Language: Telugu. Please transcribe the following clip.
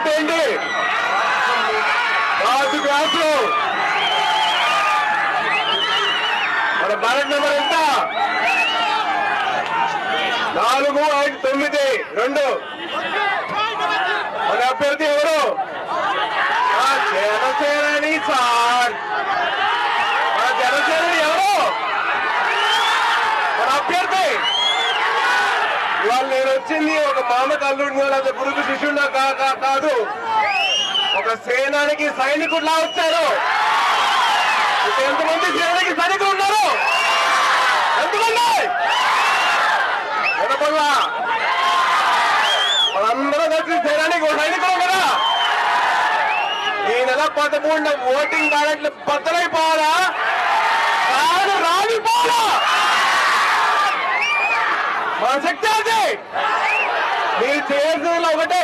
పార్టీ ఏంటి? రాజు గ్లాసులు. మన బ్యాలెట్ నెంబర్ ఎంత? 459 మన అభ్యర్థి ఎవరు? జనసేనని సార్. మన జనసేనని ఎవరు? మన అభ్యర్థి. ఇవాళ నేను వచ్చింది ఒక మామకు అల్లుడిని లేదా గురుకు శిష్యుడినా కాదు, ఒక సేనానికి సైనికుడిలా వచ్చారు. ఎంతమంది సేనానికి సైనికులు ఉన్నారు? ఎంతమంది? వినపడలా? వాళ్ళందరూ కలిసి సేనానికి సైనికులు కదా. ఈ నెల 13 ఓటింగ్ బ్యాలెట్లు బద్దలైపోవాలా? కాదు, రాలిపోవాలా? మన శక్తి అది. మీరు చేయాల్సిన ఒకటే,